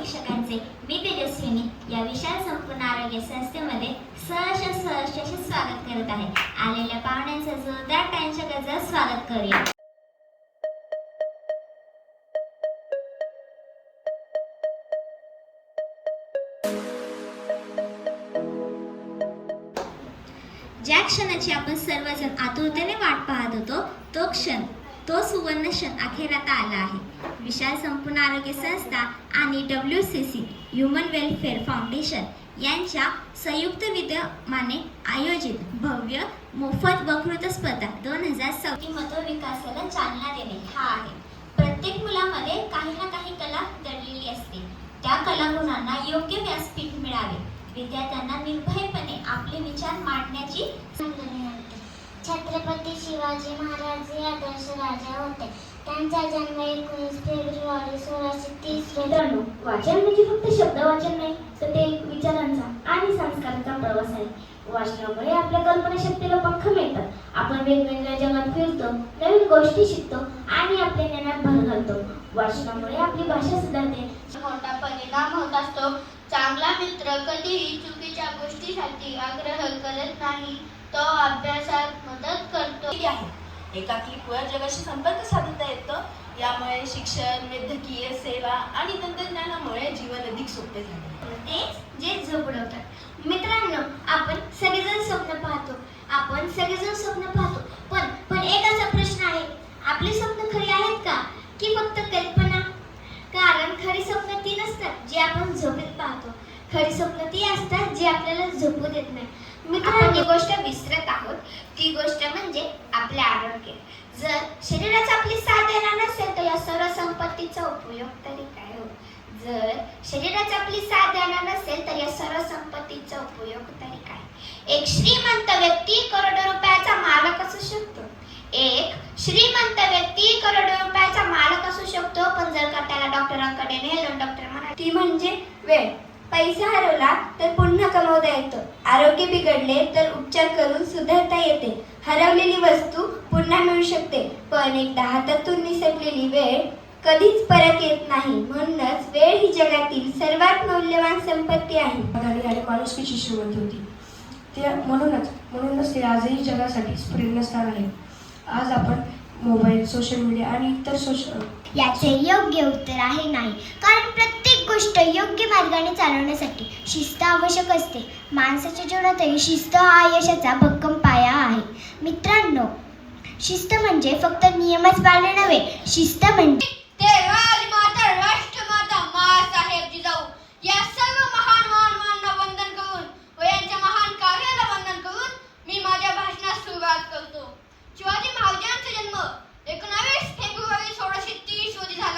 प्रेक्षकांचे मी तेजस्विनी या विशाल संपूर्ण आरोग्य संस्थेमध्ये सहर्ष स्वागत करत आहे। आलेल्या पाहुण्यांचं जोरदार टाळ्यांच्या गजरात स्वागत करूया। ज्या क्षणाची आपण सर्वजण आतुरतेने वाट पाहत होतो तो सुवर्ण क्षण अखेरात आला आहे। विशाल संपूर्ण आरोग्य संस्था आणि WCC ह्युमन वेलफेअर फाउंडेशन यांच्या संयुक्त विद्यमाने आयोजित भव्य मोफत वक्तृत्व स्पर्धा 2024 मतो विकासाला चालना देणे हा आहे। प्रत्येक मुलामध्ये काही ना काही कला दडलेली असते। त्या कलागुणांना योग्य व्यासपीठ मिळावे, विद्यार्थ्यांना निर्भयपणे आपले विचार मांडण्याची संधी मिळते। छत्रपती शिवाजी महाराज हे आदर्श राजा होते। त्यांचा जन्म 19 फेब्रुवारी 1630 रोजी। वाचन म्हणजे फक्त शब्द वाचन नाही, तर ते एक विचारांचा आणि संस्कारांचा प्रवास आहे। वाचनामुळे आपल्या कल्पनाशक्तीला पंख मिळतात। आपण वेगवेगळ्या जगात फिरतो, नवीन गोष्टी शिकतो आणि आपल्या ज्ञानात भर घालतो। वाचनामुळे आपली भाषा सुधारते। मोठा परिणाम होत असतो। चांगला मित्र कधीही चुकीच्या गोष्टीसाठी आग्रह करत नाही, तो अभ्यासात मदत करतो। एका क्लिकवर जगाशी संपर्क साधता येतो। यामुळे शिक्षण, वैद्यकीय सेवा आणि तंत्रज्ञानामुळे जीवन अधिक सोपे झाले। तेच जे झोपडवतात। मित्रांनो, आपण सगळेजण स्वप्न पाहतो, पण एक असा प्रश्न आहे, आपली स्वप्न खरी आहेत का की फक्त कल्पना? कारण खरी स्वप्न ती नसतात जी आपण झोपेत पाहतो, खरी स्वप्न ती असतात जी आपल्याला झोपू देत नाही। मित्रांनो, जी गोष्ट विसरत आहोत ती गोष्ट म्हणजे आपले आरोग्य। जर शरीराचा आपली साथ देणार नसेल तर या सर्व संपत्तीचा उपयोग तरी काय हो? जर शरीराचा आपली साथ देणार नसेल तर या सर्व संपत्तीचा उपयोग तरी काय? एक श्रीमंत व्यक्ती करोडो रुपयाचा मालक असू शकतो, पण जर का त्याला डॉक्टरांकडे नेलं, डॉक्टर म्हणा ती म्हणजे वेळ। पैसा हरवला तर पुन्हा कमवता येतो, आरोग्य बिघडले तर उपचार करून सुधारता येते, हरवलेली वस्तू पुन्हा मिळू शकते, पण एकदा हातातून निसटलेली वेळ कधीच परत येत नाही। म्हणूनच वेळ ही जगातील सर्वात मौल्यवान संपत्ती आहे। आणि माणुसकीची श्रीमंत होती ते म्हणूनच ते आजही जगासाठी प्रेरणास्थान आहे। आज आपण मोबाईल, सोशल मीडिया आणि इतर याचे योग्य उत्तर आहे नाही, कारण प्रत्येक गोष्ट योग्य मार्गाने चालवण्यासाठी शिस्त आवश्यक असते। माणसाच्या जीवनातही शिस्त हा यशाचा भक्कम पाया आहे। मित्रांनो, शिस्त म्हणजे फक्त नियमच पाळणे नव्हे, शिस्त म्हणजे राजमाता, राष्ट्रमाता, माँसाहेब जिजाऊ या सर्व महान मानवांना वंदन करून व यांच्या महान कार्याला वंदन करून मी माझ्या भाषणास सुरुवात करतो। शिवाजी महाराजांचा जन्म 19 फेब्रुवारी 1630 रोजी झाला।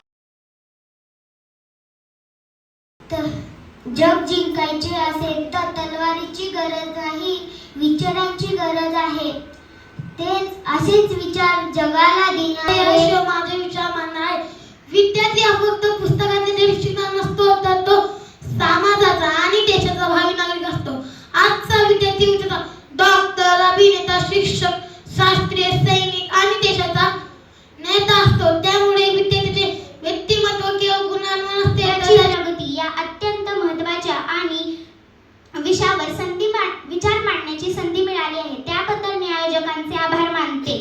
जग जिंकायचे असेल तर तलवारीची गरज नाही, विचारांची गरज आहे। असेच विचार जगाला देणारे माझे विचार मानणार आहे। विद्यार्थी हा फक्त पुस्तकाचे निरीक्षण नसतो, तर तो समाजाचा आणि देशाचा भावी नागरिक असतो। आजचा विद्यार्थी उद्याचा डॉक्टर, अभिनेता, शिक्षक, शास्त्रीय, सैनिक आणि देशाचा नेता असतो। त्यामुळे विद्यार्थ्याचे व्यक्तिमत्व केवळ गुणांवर नसते, प्रगती या अत्यंत महत्त्वाच्या आणि विषयावर विचार मांडण्याची संधी मिळाली आहे, त्याबद्दल मी आयोजकांचे आभार मानते।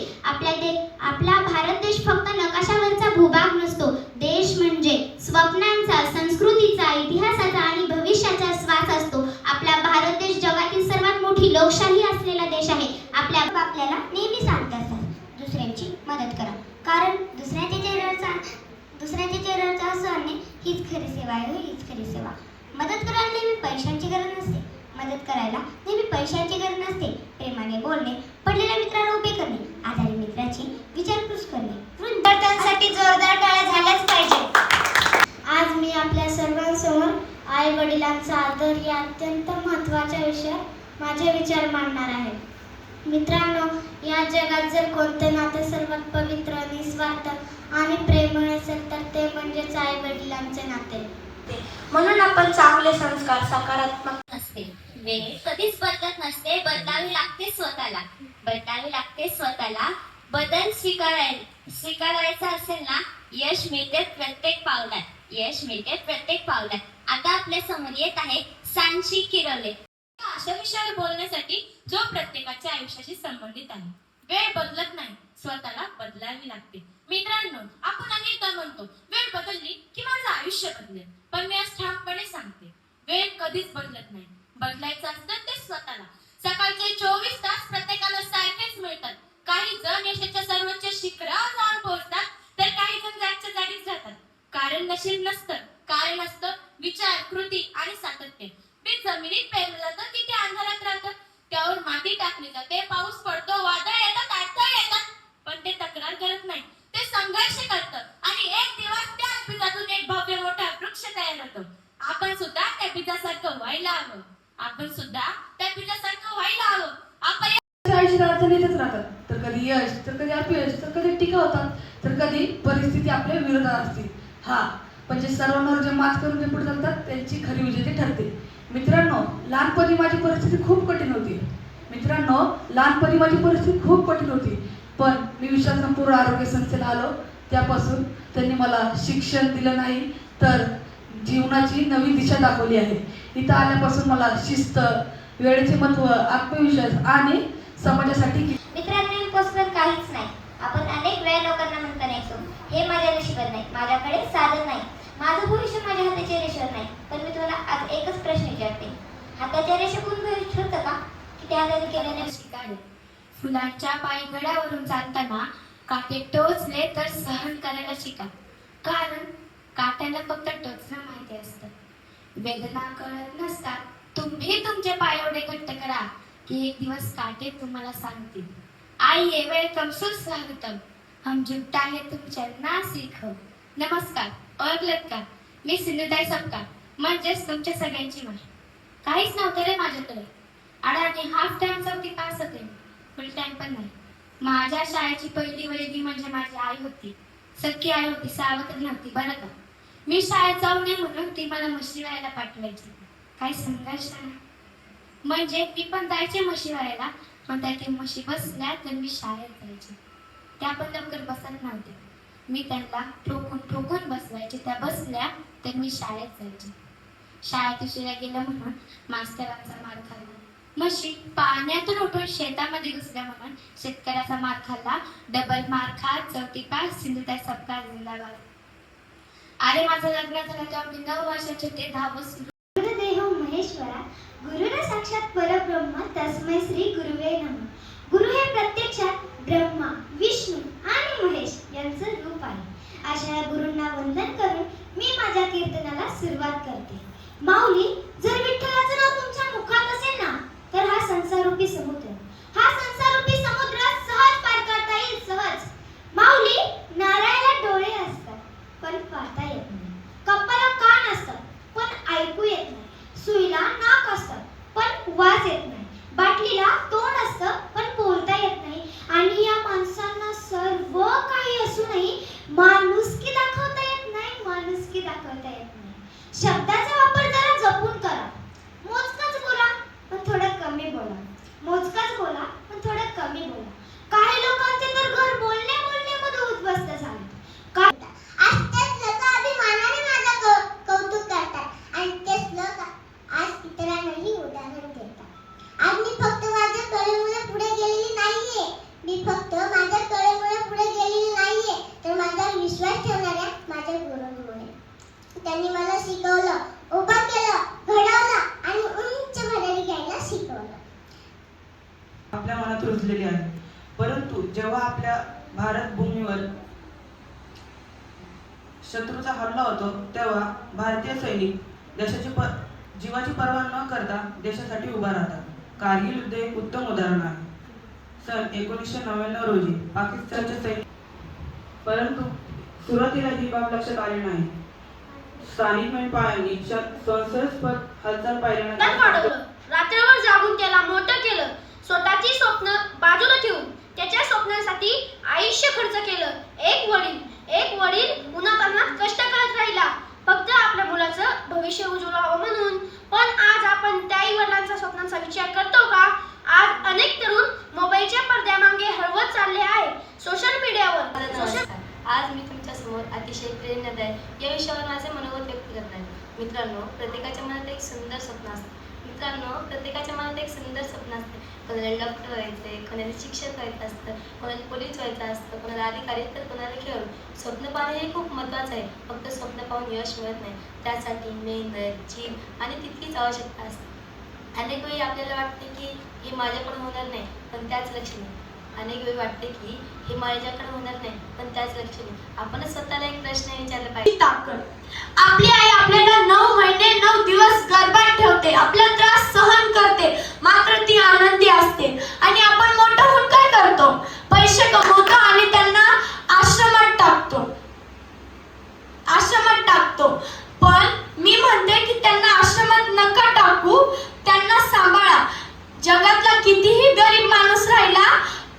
आपला भारत देश फक्त नकाशावरचा भूभाग नसतो, देश म्हणजे स्वप्नांचा, संस्कृतीचा, इतिहासाचा आणि भविष्याचा श्वास असतो। आपला भारत देश जगातील सर्वात मोठी लोकशाही असलेला देश आहे। आपल्याला नेहमी सांगत असतात, दुसऱ्यांची मदत करा, कारण दुसऱ्याच्या चेहऱ्यावर हसणे हीच खरी सेवा आहे, हीच खरी सेवा। मदत करायला नेहमी पैशांची गरज नसते, प्रेमाने बोलणे, पडलेल्या मित्राला उभे करणे, आजारी मित्राची विचारपूस करणे, विद्यार्थ्यांसाठी जोरदार टाळ्या झाल्याच पाहिजे। आज मी आपल्या सर्वांसमोर आई वडिलांचा आदर या अत्यंत महत्त्वाच्या विषयावर माझे विचार मांडणार आहे। मित्रांनो, या जगात जर कोणते नाते सर्वात पवित्र, निस्वार्थ आणि प्रेमळ असेल तर ते म्हणजेच आई वडिलांचे नाते। म्हणून आपण चांगले संस्कार सकारात्मक असते। वेळ कधीच बदलत नसते, बदलावी लागते स्वतःला। बदल स्वीकारायचा असेल ना, यश मिळते प्रत्येक पावलात। यश मिळते प्रत्येक पावलात. आता आपल्या समोर येत आहे सांची किरवले. अशा विषयावर बोलण्यासाठी जो प्रत्येकाच्या आयुष्याशी संबंधित आहे. वेळ बदलत नाही, स्वतःला बदलावी लागते. मित्रांनो, आपण अनेकदा म्हणतो वेळ बदलली की माझं आयुष्य बदलेल, पण मी आज ठामपणे सांगते वेळ कधीच बदलत नाही. बदलायचं असतं ते स्वतःला. सकाळचे 24 तास प्रत्येकाला सारखेच मिळतात. काही जण यशाच्या सर्वोच्च शिखरावर जाऊन पोहोचतात, तर काही जण जागच्या जागीच राहतात. कारण नशीब नसतं, कारण असतं विचार, कृती आणि सातत्य. बीज जमिनीत पेरलं जातं की ते अंधारात राहतं. त्यावर माती टाकली जाते, पाऊस पडतो, वादळ येतात, अडथळे येतात, पण ते तक्रार करत नाही. ते संघर्ष करतं आणि एक दिवस त्या बीजातून एक भव्य मोठा वृक्ष तयार होतो. आपण सुद्धा त्या बीजासारखं व्हायला हवं. आपण सुद्धा त्या बीजासारखं व्हायला हवं. आपण आयुष्यात अडचणी येतच राहतात. तर कधी यश, तर कधी अपयश, तर कधी टीका होतात, तर कधी परिस्थिती आपल्या विरोधात असते. पण जे सर्वांवर जे मात करून जे पुढे चालतात त्यांची खरी विजेते ठरते. मित्रांनो, लहानपणी माझी परिस्थिती खूप कठीण होती. पण मी विशाल संपूर्ण आरोग्य संस्थेला आलो. त्यापासून त्यांनी मला शिक्षण दिलं नाही, तर जीवनाची नवी दिशा दाखवली आहे. इथं आल्यापासून मला शिस्त, वेळेचे महत्त्व, आत्मविश्वास आणि समाजासाठी मित्रांनो, इम्पॉसिबल काहीच नाही. आपण अनेक वेळा लोकांना म्हणताना ऐकतो, हे माझ्या नशिबात नाही, माझ्याकडे साधन नाही, माझं भविष्य माझ्या हाताच्या रेषेवर नाही. पण मी तुम्हाला आज एकच प्रश्न विचारते, हाताच्या रेषेतून भविष्य ठरतं का, की त्या हाताने केल्याने शिकावे. फुलांच्या पायघड्यावरून चालताना काटे टोचले तर सहन करायला शिका. कारण काट्याला फक्त टोचणं माहिती असतं. वेदना कळत नसतात. तुम्ही तुमचे पाय एवढे घट्ट करा की एक दिवस काटे तुम्हाला सांगतील, आइए वेलकम सुस्वागतम, हम जुटता है तुम चलना सीखो. नमस्कार, ओळखलत का? मी सिंधुताई सपकाळ, म्हणजेच तुमच्या सगळ्यांची माय. काहीच नव्हतं रे माझ्याकडे. अडाणी हाफ टाइम चौथी पास होते, फुल टाइम पण नाही. माझ्या शाळेची पहिली वैदी म्हणजे माझी आई होती. सख्खी आई होती, सावत्र नव्हती बरं का. मी शाळेत जाऊ नये म्हणून ती मला म्हशी वायाला पाठवायची. काही संघर्ष नाही. म्हणजे मी पण जायचे म्हशी वायाला, पण त्या ते म्हशी बसल्या तर मी शाळेत जायचे. त्या पण लवकर बसत नव्हते. मी त्यांना ठोकून बसवायचे. त्या बसल्या तर मी शाळेत जायचे. शाळेत उशिरा गेलं म्हणून मास्तरांचा मार खाल्ला. म्हशी पाण्यातून उठून शेतामध्ये घुसल्या म्हणून शेतकऱ्याचा मार खाल्ला. डबल मार खात चौथी पास, सिंधुताई सपकाळ जिंदाबाद. अरे माझं लग्न झालं तेव्हा मी 9 वर्षाचे होते. 10 वर्ष गुरुदेव महेश्वरा, गुरुर साक्षात परब्रह्म, तस्मै श्री गुरुवे नमः. गुरु हे प्रत्यक्षात ब्रह्मा, विष्णू आणि महेश यांचं रूप आहे. अशा या गुरूंना वंदन करून मी माझ्या कीर्तनाला सुरुवात करते. माऊली, जर विठ्ठलाचं नाव तुमच्या मुखात असेल ना, तर हा संसारूपी समुद्र सहज पार करता येईल, सहज. माऊली, नारळाला डोळे असतात पण पाहता येत नाही, कप्पाला कान असतात पण ऐकू येत नाही, सुईला नाक असतं पण वास येत नाही, बाटलीला तोंड असतं पण बोलता येत नाही. आणि या माणसांना सर्व काही असूनही माणुसकी दाखवता येत नाही. शब्दाचा वापर जरा जपून करा. मोजकच बोला पण थोडं कमी बोला. काही लोकांचे तर घर बोलण्यामध्ये उद्ध्वस्त झाले. तेच लोक अभिमानाने माझं कौतुक करतात आणि तेच लोक आज इतरांनाही उदाहरण देतात. आज मी फक्त माझ्या कलेमुळे पुढे गेलेली नाहीये, तर माझ्यावर विश्वास ठेवणाऱ्या माझ्या गुरुंमुळे. त्यांनी मला शिकवलं, उभं केलं, घडवलं आणि उंच भरारी घ्यायला शिकवलं. आपल्या मनात रुजलेली आहे. परंतु जेव्हा आपल्या भारत भूमीवर शत्रूचा हल्ला होतो तेव्हा भारतीय सैनिक देशाची जीवाची पर्वा न करता देशासाठी उभा राहतात. कारगिल युद्ध एक उत्तम उदाहरण आहे. सन 1999 रोजी पाकिस्तानचे सैनिक, परंतु सुरुवातीला ही बाब लक्षात आली नाही. स्थानिक मेंढपाळांनी संशयास्पद हालचाल पाहिल्यानंतर रात्रभर जागून त्याला मोठं केलं. स्वतःची स्वप्न बाजूला ठेवून त्याच्या स्वप्नांसाठी आयुष्य खर्च केलं. एक वडील उन्हातान्हात कष्ट करत राहिला, फक्त आपल्या मुलाचं भविष्य उज्ज्वल व्हावं म्हणून. पण आज आपण त्याही वडिलांच्या स्वप्नांचा विचार करतो का? आज अनेक तरुण मोबाईलच्या पडद्यामागे हरवत चालले आहे. सोशल मीडियावर आज मी तुमच्या समोर अतिशय प्रेरणादायक या विषयावर माझे मित्रांनो, प्रत्येकाच्या मनात एक सुंदर स्वप्न असतं. प्रत्येकाच्या मनात एक सुंदर स्वप्न असते. कोणाला डॉक्टर व्हायचे, कोणाला शिक्षक व्हायचं असतं, कोणाला पोलीस व्हायचं असतं, कोणाला अधिकारी तर कोणाला खेळू. स्वप्न पाहणे हे खूप महत्त्वाचं आहे. फक्त स्वप्न पाहून यश मिळत नाही, त्यासाठी मेहनत, जीव आणि तितकीच आवश्यकता असते. अनेक वेळी आपल्याला वाटते की हे माझ्याकडे होणार नाही, पण त्याच लक्षणी. अनेक वेळी वाटते की हे माझ्याकडे होणार नाही, पण त्याच लक्षणी. आपणच स्वतःला एक प्रश्न विचारला पाहिजे. ताकद. आपली आई आपल्याला 9 महिने 9 दिवस गर्भात ठेवते, आपला त्रास सहन करते, मात्र ती आनंदी असते. आणि आपण मोठं होऊन काय करतो? पैसे कमवतो आणि त्यांना आश्रमात टाकतो. पण मी म्हणते की त्यांना आश्रमात नका टाकू, त्यांना सांभाळा. जगातला कितीही गरीब माणूस राहिला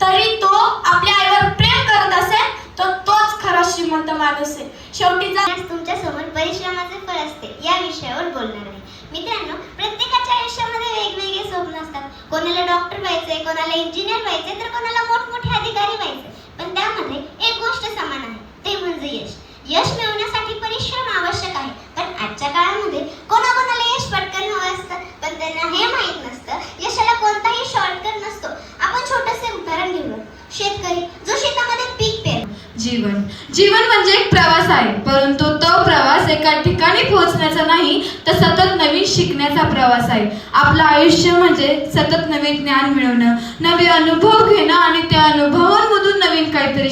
तरी तो आपल्या आईवर प्रेम करत असेल तर तोच खरा श्रीमंत माणूस आहे. शेवटी तुमच्यासमोर परिश्रमाचे फळ असते या विषयावर बोलणार आहे. मित्रांनो, प्रत्येकाच्या आयुष्यामध्ये वेगवेगळे स्वप्न असतात. कोणाला डॉक्टर व्हायचे, कोणाला इंजिनियर व्हायचे, तर कोणाला मोठमोठे अधिकारी व्हायचे. पण त्यामध्ये एक गोष्ट समान आहे, ते म्हणजे यश. यश मिळवण्यासाठी परिश्रम आवश्यक आहे. पण आजच्या काळामध्ये कोणाकोणाला यश पटकन हवं असतं, पण त्यांना हे माहीत नसतं यशाला कोणताही शॉर्टकट नसतो. आपण छोटंसे उदाहरण घेऊया. शेतकरी जो शेतामध्ये पीक पेरतो. जीवन म्हणजे एक प्रवास आहे, परंतु तो प्रवास एका ठिकाणी पोहोचण्याचा नाही, तर सतत नवीन शिकण्याचा प्रवास आहे. आपलं आयुष्य म्हणजे सतत नवीन ज्ञान मिळवणं, नवे अनुभव घेणं आणि त्या अनुभवांमधून नवीन काहीतरी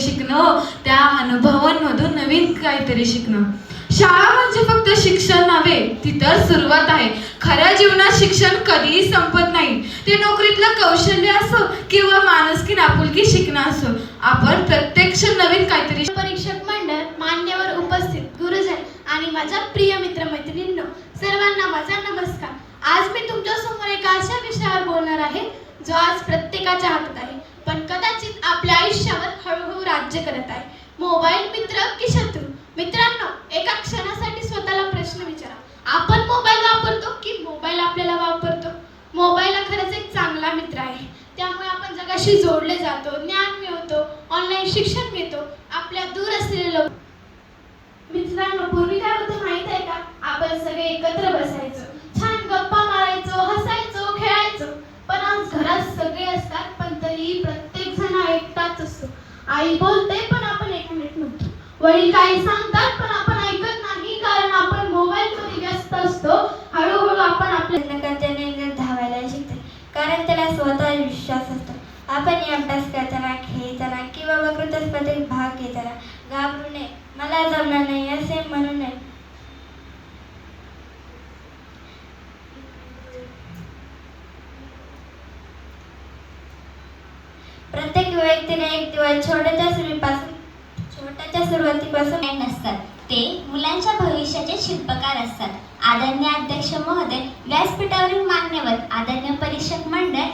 शिकणं. शाळा म्हणजे फक्त शिक्षण नव्हे, ती तर सुरुवात आहे. खऱ्या जीवनात शिक्षण कधीही संपत नाही. ते नोकरीतलं कौशल्य असो किंवा माणुसकी आपुलकी शिकणं असो, आपण प्रत्यक्ष नवीन काहीतरी. परीक्षक मंडळ, मान्यवर उपस्थित गुरुजन आणि माझ्या प्रिय मित्रमैत्रिणींनो, सर्वांना माझा नमस्कार. आज मी तुमच्या समोर एका अशा विषयावर बोलणार आहे जो आज प्रत्येकाच्या हातात आहे, पण कदाचित आपल्या आयुष्यावर हळूहळू राज्य करत आहे. मोबाईल मित्र की शत्रू? मित्रांनो, एका क्षणासाठी स्वतःला प्रश्न विचारा, आपण मोबाईल वापरतो की मोबाईल आपल्याला वापरतो? मोबाईल हा खरंच एक चांगला मित्र आहे. त्यामुळे आपण जगाशी जोडले जातो, ज्ञान मिळवतो, ऑनलाईन शिक्षण घेतो, आपल्या दूर असलेले लोक. मित्रांनो, पूर्वी काय होतं माहित आहे का? आपण सगळे एकत्र बसायचो, छान गप्पा मारायचो, हसायचो, खेळायचो. पण आज घरात सगळे असतात, पण तरीही प्रत्येक जण एकटाच असतो. आई बोलते पण आपण एकमेक म्हणतो. वडील काही सांगतात पण आपण ऐकत नाही, कारण आपण मोबाईल मध्ये व्यस्त असतो. हळूहळू आपण आपल्या धावायला शिकते, कारण त्याला स्वतः विश्वास असतो. आपण अभ्यास करताना, खेळताना किंवा वक्तृत्व स्पर्धेत भाग घेताना घाबरू नये, मला जमणार नाही असे म्हणू नये. प्रत्येक व्यक्तीने एक दिवस छोट्याच्या सुरुवातीपासून नसतात. ते मुलांच्या भविष्याचे शिल्पकार असतात. आदरणीय अध्यक्ष महोदय, व्यासपीठावरील मान्यवर, आदरणीय परीक्षक मंडळ,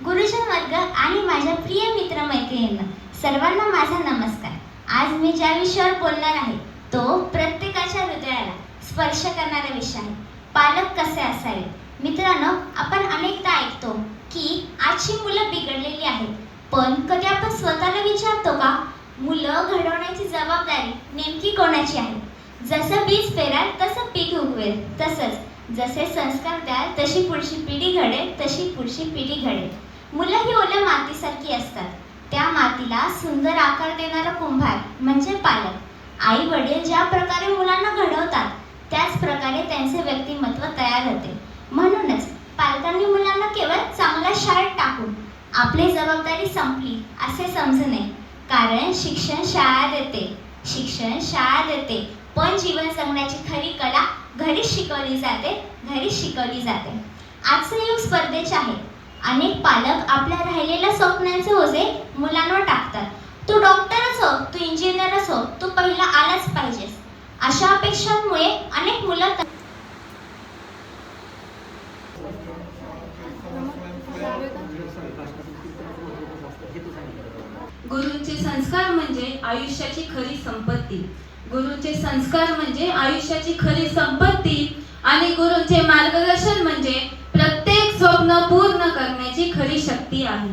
गुरुजन वर्ग आणि माझ्या प्रिय मित्रमैत्रिणींना सर्वांना माझा नमस्कार. आज मी ज्या विषयावर बोलणार आहे तो प्रत्येकाच्या हृदयाला स्पर्श करणारा विषय आहे, पालक कसे असावे. मित्रांनो, आपण अनेकदा ऐकतो की आजची मुलं बिघडलेली आहेत, पण कधी आपण स्वतःला विचारतो का, मुलं घडवण्याची जबाबदारी नेमकी कोणाची आहे? जसं बीज पेराल तसं पीक उगवेल, तसंच जसे संस्कार द्याल तशी पुढची पिढी घडेल, तशी पुढची पिढी घडेल. मुलं ही ओल्या मातीसारखी असतात. त्या मातीला सुंदर आकार देणारा कुंभार म्हणजे पालक. आई वडील ज्या प्रकारे मुलांना घडवतात त्याच प्रकारे त्यांचे व्यक्तिमत्व तयार होते. म्हणूनच पालकांनी मुलांना केवळ चांगल्या शाळेत टाकून आपली जबाबदारी संपली असे समजू नये, कारण शिक्षण शाळा देते, पण जीवन जगण्याची खरी कला घरीच शिकवली जाते. आजचं युग स्पर्धेचे आहे. अनेक पालक आपल्या राहिलेल्या स्वप्नांचे ओझे मुलांवर टाकतात. तू डॉक्टरच हो, तू इंजिनियरच हो, तू पहिला आलाच पाहिजेस. अशा अपेक्षांमुळे अनेक मुलं गुरूंचे संस्कार म्हणजे आयुष्याची खरी संपत्ती. आणि गुरूंचे मार्गदर्शन म्हणजे प्रत्येक स्वप्न पूर्ण करण्याची खरी शक्ती आहे.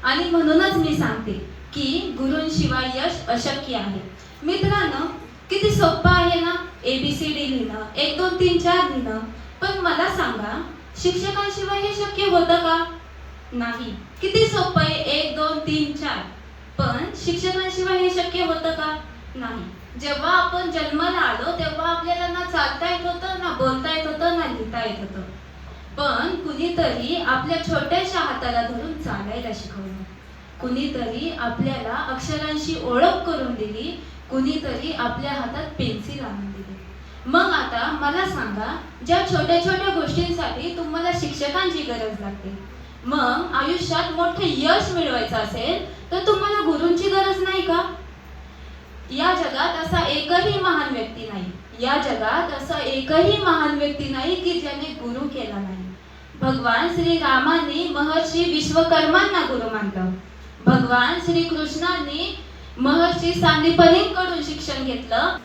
आणि म्हणूनच मी सांगते की गुरूंशिवाय यश अशक्य आहे. मित्रांनो, किती सोपं आहे ना ABCD लिहिणं, 1 2 3 4 लिहिणं. पण मला सांगा, शिक्षकांशिवाय हे शक्य होतं का? नाही. किती सोपं आहे 1 2 3 4. पण शिक्षकांशिवाय हे शक्य होतं का? नाही. जेव्हा आपण जन्माला आलो तेव्हा आपल्याला ना चालता येत होतं, ना बोलता येत होतं, ना लिहिता येत होतं. पण कुणीतरी आपल्या छोट्याशा हाताला धरून चालायला शिकवलं. कुणीतरी आपल्याला अक्षरांशी ओळख करून दिली. कुणीतरी आपल्या हातात पेन्सिल आणून दिली. मग आता मला सांगा, ज्या छोट्या छोट्या गोष्टींसाठी तुम्हाला शिक्षकांची गरज लागते, मग आयुष्यात मोठे यश मिळवायचं असेल तर तुम्हाला गुरूंची गरज नाही का? या जगात असा एकही महान व्यक्ती नाही, या जगात असा एकही महान व्यक्ती नाही की ज्याने गुरु केला नाही. भगवान श्री रामांनी महर्षी विश्वकर्मांना गुरु मानलं. भगवान श्री कृष्णांनी महर्षी सांदीपनींकडून शिक्षण घेतलं.